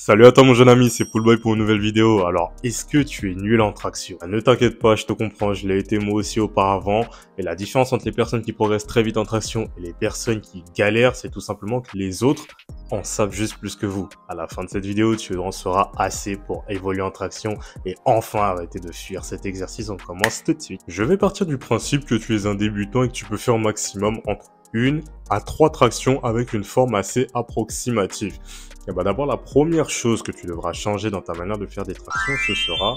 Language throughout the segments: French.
Salut à toi mon jeune ami, c'est Poolboy pour une nouvelle vidéo. Alors, est-ce que tu es nul en traction? Ne t'inquiète pas, je te comprends, je l'ai été moi aussi auparavant. Et la différence entre les personnes qui progressent très vite en traction et les personnes qui galèrent, c'est tout simplement que les autres en savent juste plus que vous. À la fin de cette vidéo, tu en sauras assez pour évoluer en traction et enfin arrêter de fuir cet exercice. On commence tout de suite. Je vais partir du principe que tu es un débutant et que tu peux faire au maximum entre 1 à 3 tractions avec une forme assez approximative. Et bah d'abord, la première chose que tu devras changer dans ta manière de faire des tractions, ce sera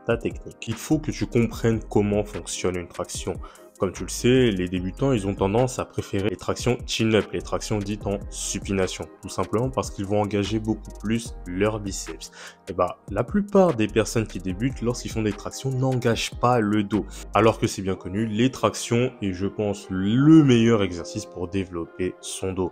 ta technique. Il faut que tu comprennes comment fonctionne une traction. Comme tu le sais, les débutants, ils ont tendance à préférer les tractions chin-up, les tractions dites en supination. Tout simplement parce qu'ils vont engager beaucoup plus leurs biceps. Et bah, la plupart des personnes qui débutent, lorsqu'ils font des tractions, n'engagent pas le dos. Alors que c'est bien connu, les tractions est, je pense, le meilleur exercice pour développer son dos.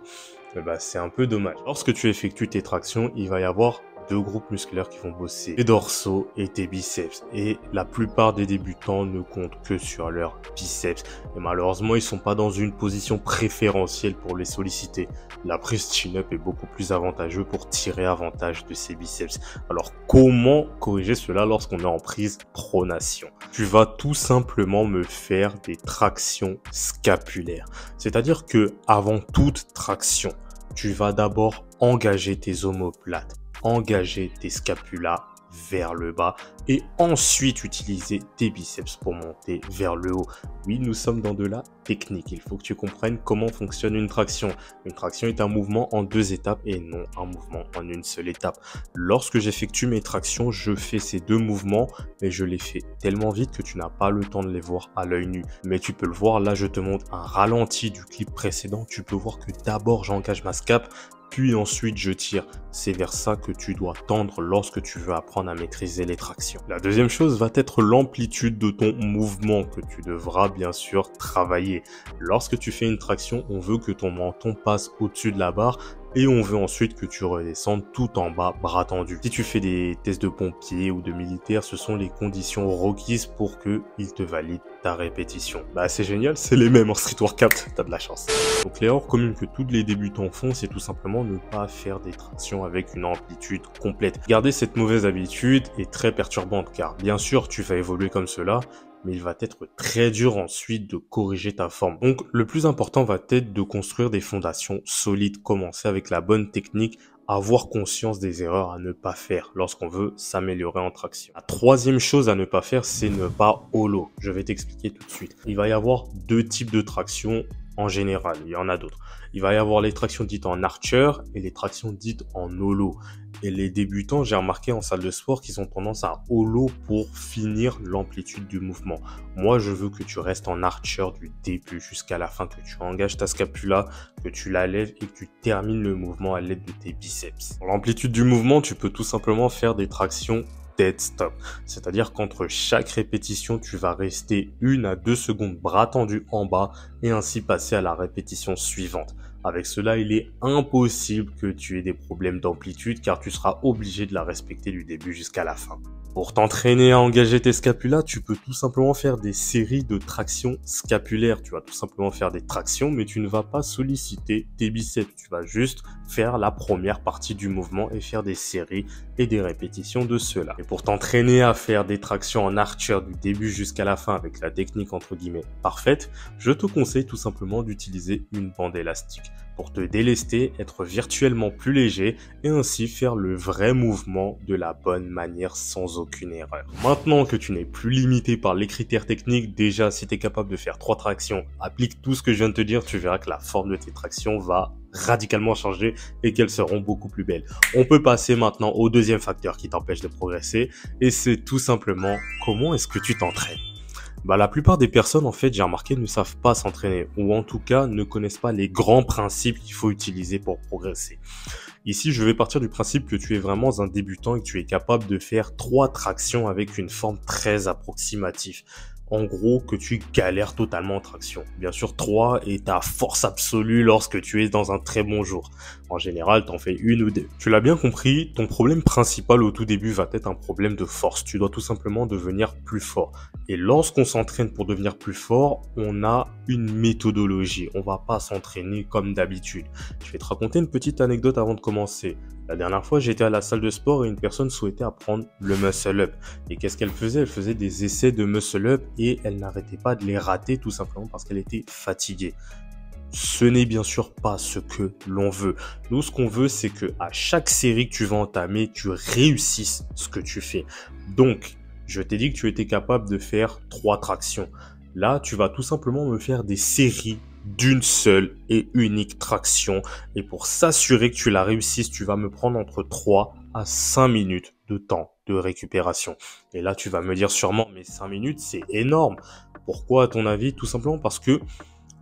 Et bah, c'est un peu dommage. Lorsque tu effectues tes tractions, il va y avoir deux groupes musculaires qui vont bosser, tes dorsaux et tes biceps. Et la plupart des débutants ne comptent que sur leurs biceps. Et malheureusement, ils sont pas dans une position préférentielle pour les solliciter. La prise chin-up est beaucoup plus avantageuse pour tirer avantage de ses biceps. Alors, comment corriger cela lorsqu'on est en prise pronation? Tu vas tout simplement me faire des tractions scapulaires. C'est-à-dire que avant toute traction, tu vas d'abord engager tes omoplates, engager tes scapulas vers le bas et ensuite utiliser tes biceps pour monter vers le haut. Oui, nous sommes dans de la technique. Il faut que tu comprennes comment fonctionne une traction. Une traction est un mouvement en deux étapes et non un mouvement en une seule étape. Lorsque j'effectue mes tractions, je fais ces deux mouvements, mais je les fais tellement vite que tu n'as pas le temps de les voir à l'œil nu. Mais tu peux le voir, là je te montre un ralenti du clip précédent. Tu peux voir que d'abord j'engage ma scap, puis ensuite je tire. C'est vers ça que tu dois tendre lorsque tu veux apprendre à maîtriser les tractions. La deuxième chose va être l'amplitude de ton mouvement que tu devras bien sûr travailler. Lorsque tu fais une traction, on veut que ton menton passe au-dessus de la barre et on veut ensuite que tu redescendes tout en bas, bras tendus. Si tu fais des tests de pompier ou de militaire, ce sont les conditions requises pour qu'ils te valident ta répétition. Bah c'est génial, c'est les mêmes en Street Workout, t'as de la chance. Donc l'erreur commune que tous les débutants font, c'est tout simplement ne pas faire des tractions avec une amplitude complète. Garder cette mauvaise habitude est très perturbante car bien sûr tu vas évoluer comme cela, mais il va être très dur ensuite de corriger ta forme. Donc le plus important va être de construire des fondations solides, commencer avec la bonne technique, avoir conscience des erreurs à ne pas faire lorsqu'on veut s'améliorer en traction. La troisième chose à ne pas faire, c'est ne pas holo. Je vais t'expliquer tout de suite. Il va y avoir deux types de traction en général, il y en a d'autres. Il va y avoir les tractions dites en archer et les tractions dites en holo. Et les débutants, j'ai remarqué en salle de sport qu'ils ont tendance à holo pour finir l'amplitude du mouvement. Moi, je veux que tu restes en archer du début jusqu'à la fin, que tu engages ta scapula, que tu la lèves et que tu termines le mouvement à l'aide de tes biceps. Pour l'amplitude du mouvement, tu peux tout simplement faire des tractions dead stop. C'est-à-dire qu'entre chaque répétition, tu vas rester 1 à 2 secondes bras tendus en bas et ainsi passer à la répétition suivante. Avec cela, il est impossible que tu aies des problèmes d'amplitude car tu seras obligé de la respecter du début jusqu'à la fin. Pour t'entraîner à engager tes scapulas, tu peux tout simplement faire des séries de tractions scapulaires. Tu vas tout simplement faire des tractions, mais tu ne vas pas solliciter tes biceps. Tu vas juste faire la première partie du mouvement et faire des séries et des répétitions de cela. Et pour t'entraîner à faire des tractions en archer du début jusqu'à la fin avec la technique entre guillemets parfaite, je te conseille tout simplement d'utiliser une bande élastique pour te délester, être virtuellement plus léger et ainsi faire le vrai mouvement de la bonne manière sans aucune erreur. Maintenant que tu n'es plus limité par les critères techniques, déjà si tu es capable de faire 3 tractions, applique tout ce que je viens de te dire, tu verras que la forme de tes tractions va radicalement changer et qu'elles seront beaucoup plus belles. On peut passer maintenant au deuxième facteur qui t'empêche de progresser et c'est tout simplement comment est-ce que tu t'entraînes. Bah, la plupart des personnes, en fait, j'ai remarqué, ne savent pas s'entraîner ou en tout cas ne connaissent pas les grands principes qu'il faut utiliser pour progresser. Ici, je vais partir du principe que tu es vraiment un débutant et que tu es capable de faire 3 tractions avec une forme très approximative. En gros, que tu galères totalement en traction. Bien sûr, 3 est ta force absolue lorsque tu es dans un très bon jour. En général, t'en fais une ou deux. Tu l'as bien compris, ton problème principal au tout début va être un problème de force. Tu dois tout simplement devenir plus fort. Et lorsqu'on s'entraîne pour devenir plus fort, on a une méthodologie. On va pas s'entraîner comme d'habitude. Je vais te raconter une petite anecdote avant de commencer. La dernière fois, j'étais à la salle de sport et une personne souhaitait apprendre le muscle up. Et qu'est-ce qu'elle faisait? Elle faisait des essais de muscle up et elle n'arrêtait pas de les rater tout simplement parce qu'elle était fatiguée. Ce n'est bien sûr pas ce que l'on veut. Nous, ce qu'on veut, c'est que à chaque série que tu vas entamer, tu réussisses ce que tu fais. Donc, je t'ai dit que tu étais capable de faire 3 tractions. Là, tu vas tout simplement me faire des séries d'une seule et unique traction. Et pour s'assurer que tu la réussisses, tu vas me prendre entre 3 à 5 minutes de temps de récupération. Et là, tu vas me dire sûrement, mais 5 minutes, c'est énorme. Pourquoi, à ton avis? Tout simplement parce que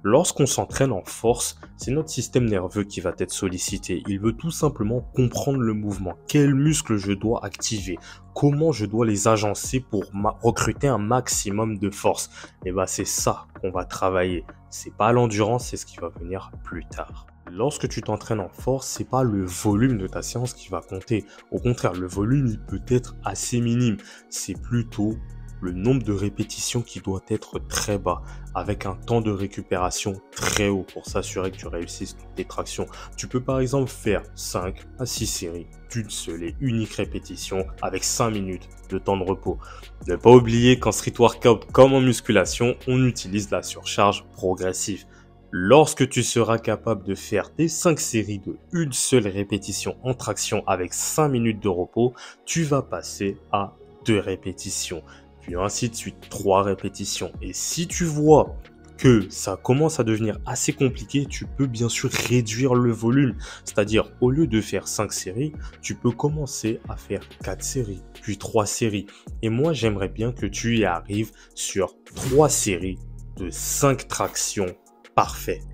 lorsqu'on s'entraîne en force, c'est notre système nerveux qui va être sollicité. Il veut tout simplement comprendre le mouvement. Quels muscles je dois activer? Comment je dois les agencer pour recruter un maximum de force? Et ben, c'est ça qu'on va travailler. C'est pas l'endurance, c'est ce qui va venir plus tard. Lorsque tu t'entraînes en force, c'est pas le volume de ta séance qui va compter. Au contraire, le volume, il peut être assez minime. C'est plutôt le nombre de répétitions qui doit être très bas, avec un temps de récupération très haut pour s'assurer que tu réussisses toutes tes tractions. Tu peux par exemple faire 5 à 6 séries d'une seule et unique répétition avec 5 minutes de temps de repos. Ne pas oublier qu'en street workout comme en musculation, on utilise la surcharge progressive. Lorsque tu seras capable de faire tes 5 séries de une seule répétition en traction avec 5 minutes de repos, tu vas passer à 2 répétitions. Puis ainsi de suite, 3 répétitions. Et si tu vois que ça commence à devenir assez compliqué, tu peux bien sûr réduire le volume. C'est-à-dire, au lieu de faire 5 séries, tu peux commencer à faire 4 séries, puis 3 séries. Et moi, j'aimerais bien que tu y arrives sur 3 séries de 5 tractions parfaites,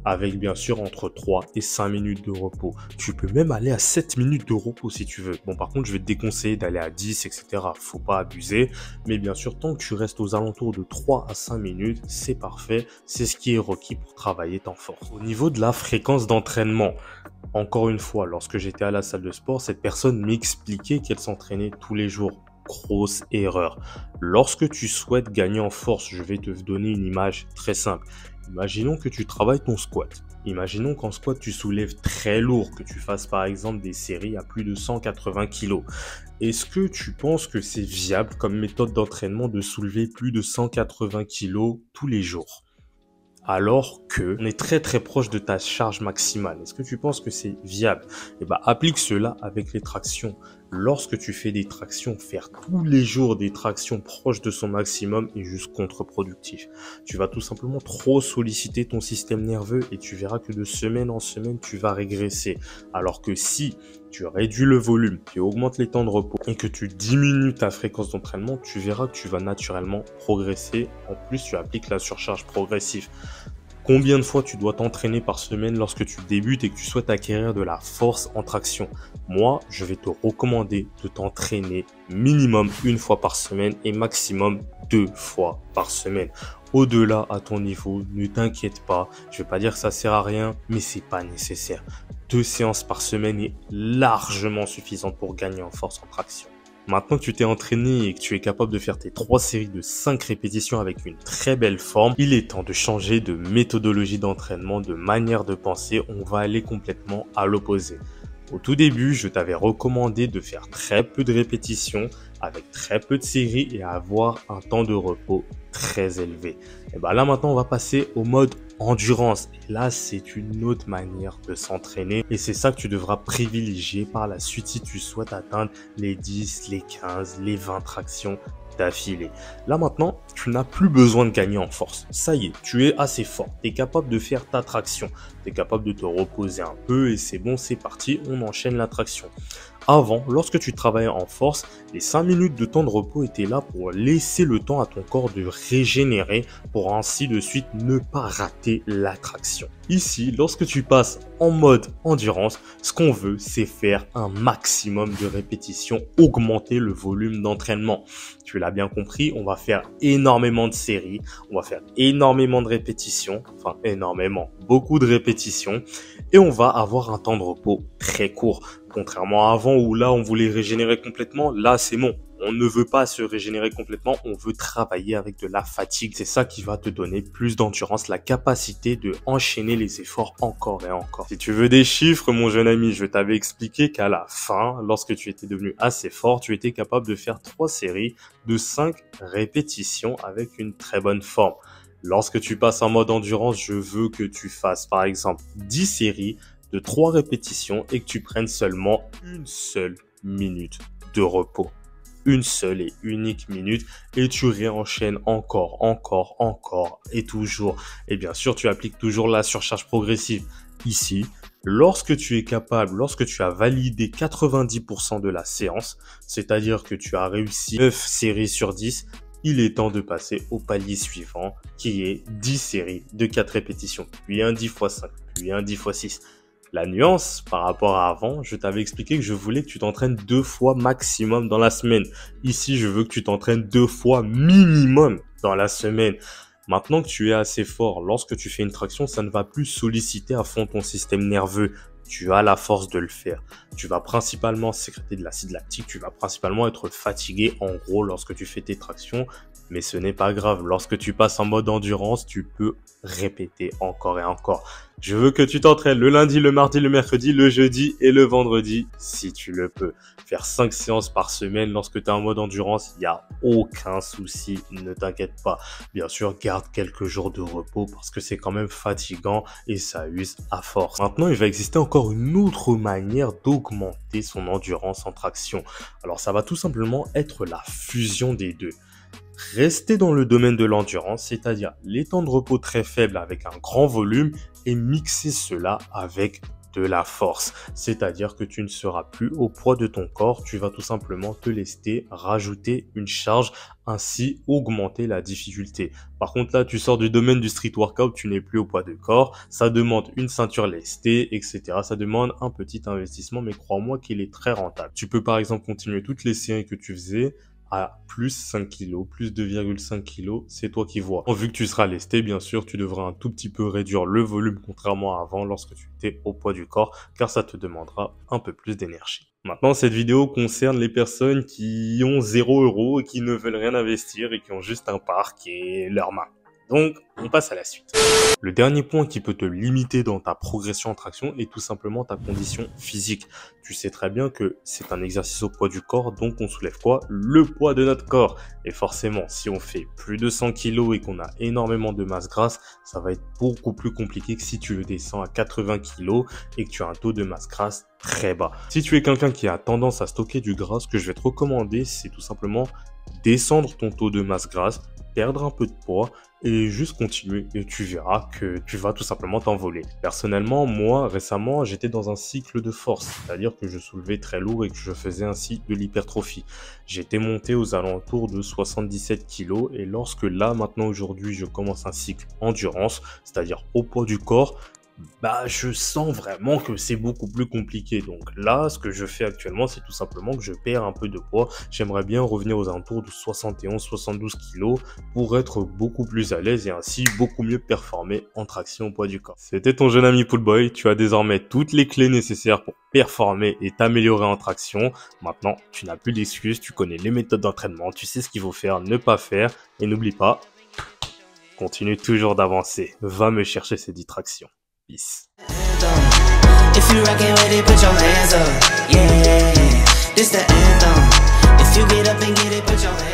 avec bien sûr entre 3 et 5 minutes de repos. Tu peux même aller à 7 minutes de repos si tu veux. Bon, par contre, je vais te déconseiller d'aller à 10, etc. Faut pas abuser. Mais bien sûr, tant que tu restes aux alentours de 3 à 5 minutes, c'est parfait. C'est ce qui est requis pour travailler ta force. Au niveau de la fréquence d'entraînement, encore une fois, lorsque j'étais à la salle de sport, cette personne m'expliquait qu'elle s'entraînait tous les jours. Grosse erreur. Lorsque tu souhaites gagner en force, je vais te donner une image très simple. Imaginons que tu travailles ton squat. Imaginons qu'en squat, tu soulèves très lourd, que tu fasses par exemple des séries à plus de 180 kg. Est-ce que tu penses que c'est viable comme méthode d'entraînement de soulever plus de 180 kg tous les jours? Alors que on est très très proche de ta charge maximale. Est-ce que tu penses que c'est viable? Eh ben, applique cela avec les tractions. Lorsque tu fais des tractions, faire tous les jours des tractions proches de son maximum est juste contre-productif. Tu vas tout simplement trop solliciter ton système nerveux et tu verras que de semaine en semaine, tu vas régresser. Alors que si tu réduis le volume, tu augmentes les temps de repos et que tu diminues ta fréquence d'entraînement, tu verras que tu vas naturellement progresser. En plus, tu appliques la surcharge progressive. Combien de fois tu dois t'entraîner par semaine lorsque tu débutes et que tu souhaites acquérir de la force en traction? Moi, je vais te recommander de t'entraîner minimum 1 fois par semaine et maximum 2 fois par semaine. Au-delà, à ton niveau, ne t'inquiète pas. Je vais pas dire que ça sert à rien, mais c'est pas nécessaire. 2 séances par semaine est largement suffisante pour gagner en force en traction. Maintenant que tu t'es entraîné et que tu es capable de faire tes 3 séries de 5 répétitions avec une très belle forme, il est temps de changer de méthodologie d'entraînement, de manière de penser. On va aller complètement à l'opposé. Au tout début, je t'avais recommandé de faire très peu de répétitions avec très peu de séries et avoir un temps de repos très élevé. Et ben là maintenant, on va passer au mode endurance. Et là, c'est une autre manière de s'entraîner et c'est ça que tu devras privilégier par la suite si tu souhaites atteindre les 10, les 15, les 20 tractions d'affilée. Là maintenant, tu n'as plus besoin de gagner en force. Ça y est, tu es assez fort. Tu es capable de faire ta traction. Tu es capable de te reposer un peu et c'est bon, c'est parti, on enchaîne la traction. Avant, lorsque tu travaillais en force, les 5 minutes de temps de repos étaient là pour laisser le temps à ton corps de régénérer pour ainsi de suite ne pas rater l'attraction. Ici, lorsque tu passes en mode endurance, ce qu'on veut, c'est faire un maximum de répétitions, augmenter le volume d'entraînement. Tu l'as bien compris, on va faire énormément de séries, on va faire énormément de répétitions, enfin énormément, beaucoup de répétitions, et on va avoir un temps de repos très court. Contrairement à avant où là on voulait régénérer complètement, là c'est bon. On ne veut pas se régénérer complètement, on veut travailler avec de la fatigue. C'est ça qui va te donner plus d'endurance, la capacité de enchaîner les efforts encore et encore. Si tu veux des chiffres, mon jeune ami, je t'avais expliqué qu'à la fin, lorsque tu étais devenu assez fort, tu étais capable de faire 3 séries de 5 répétitions avec une très bonne forme. Lorsque tu passes en mode endurance, je veux que tu fasses par exemple 10 séries de 3 répétitions et que tu prennes seulement une seule minute de repos. Une seule et unique minute et tu réenchaînes encore et toujours. Et bien sûr, tu appliques toujours la surcharge progressive. Ici, lorsque tu es capable, lorsque tu as validé 90% de la séance, c'est-à-dire que tu as réussi 9 séries sur 10, il est temps de passer au palier suivant qui est 10 séries de 4 répétitions, puis un 10 x 5, puis un 10 x 6. La nuance par rapport à avant, je t'avais expliqué que je voulais que tu t'entraînes 2 fois maximum dans la semaine. Ici, je veux que tu t'entraînes 2 fois minimum dans la semaine. Maintenant que tu es assez fort, lorsque tu fais une traction, ça ne va plus solliciter à fond ton système nerveux. Tu as la force de le faire. Tu vas principalement sécréter de l'acide lactique, tu vas principalement être fatigué en gros lorsque tu fais tes tractions. Mais ce n'est pas grave, lorsque tu passes en mode endurance, tu peux répéter encore et encore. Je veux que tu t'entraînes le lundi, le mardi, le mercredi, le jeudi et le vendredi, si tu le peux. Faire 5 séances par semaine lorsque tu es en mode endurance, il n'y a aucun souci, ne t'inquiète pas. Bien sûr, garde quelques jours de repos parce que c'est quand même fatigant et ça use à force. Maintenant, il va exister encore une autre manière d'augmenter son endurance en traction. Alors, ça va tout simplement être la fusion des deux. Rester dans le domaine de l'endurance, c'est-à-dire les temps de repos très faibles avec un grand volume et mixer cela avec de la force. C'est-à-dire que tu ne seras plus au poids de ton corps, tu vas tout simplement te lester, rajouter une charge, ainsi augmenter la difficulté. Par contre là, tu sors du domaine du street workout, tu n'es plus au poids de corps, ça demande une ceinture lestée, etc. Ça demande un petit investissement, mais crois-moi qu'il est très rentable. Tu peux par exemple continuer toutes les séries que tu faisais, à plus 5 kg, plus 2,5 kg, c'est toi qui vois. Vu que tu seras lesté, bien sûr, tu devras un tout petit peu réduire le volume contrairement à avant lorsque tu étais au poids du corps, car ça te demandera un peu plus d'énergie. Maintenant, cette vidéo concerne les personnes qui ont 0 € et qui ne veulent rien investir et qui ont juste un parc et leurs mains. Donc, on passe à la suite. Le dernier point qui peut te limiter dans ta progression en traction est tout simplement ta condition physique. Tu sais très bien que c'est un exercice au poids du corps, donc on soulève quoi? Le poids de notre corps. Et forcément, si on fait plus de 100 kg et qu'on a énormément de masse grasse, ça va être beaucoup plus compliqué que si tu le descends à 80 kg et que tu as un taux de masse grasse très bas. Si tu es quelqu'un qui a tendance à stocker du gras, ce que je vais te recommander, c'est tout simplement descendre ton taux de masse grasse, perdre un peu de poids et juste continuer et tu verras que tu vas tout simplement t'envoler. Personnellement, moi, récemment, j'étais dans un cycle de force, c'est-à-dire que je soulevais très lourd et que je faisais ainsi de l'hypertrophie. J'étais monté aux alentours de 77 kg et lorsque là, maintenant, aujourd'hui, je commence un cycle endurance, c'est-à-dire au poids du corps, je sens vraiment que c'est beaucoup plus compliqué. Donc là, ce que je fais actuellement, c'est tout simplement que je perds un peu de poids. J'aimerais bien revenir aux alentours de 71-72 kg pour être beaucoup plus à l'aise et ainsi beaucoup mieux performer en traction au poids du corps. C'était ton jeune ami Poolboy. Tu as désormais toutes les clés nécessaires pour performer et t'améliorer en traction. Maintenant, tu n'as plus d'excuses. Tu connais les méthodes d'entraînement. Tu sais ce qu'il faut faire, ne pas faire. Et n'oublie pas, continue toujours d'avancer. Va me chercher ces 10 tractions. Peace. If you rockin' with it, put your hands up. Yeah, this the anthem. If you get up and get it, put your hands up.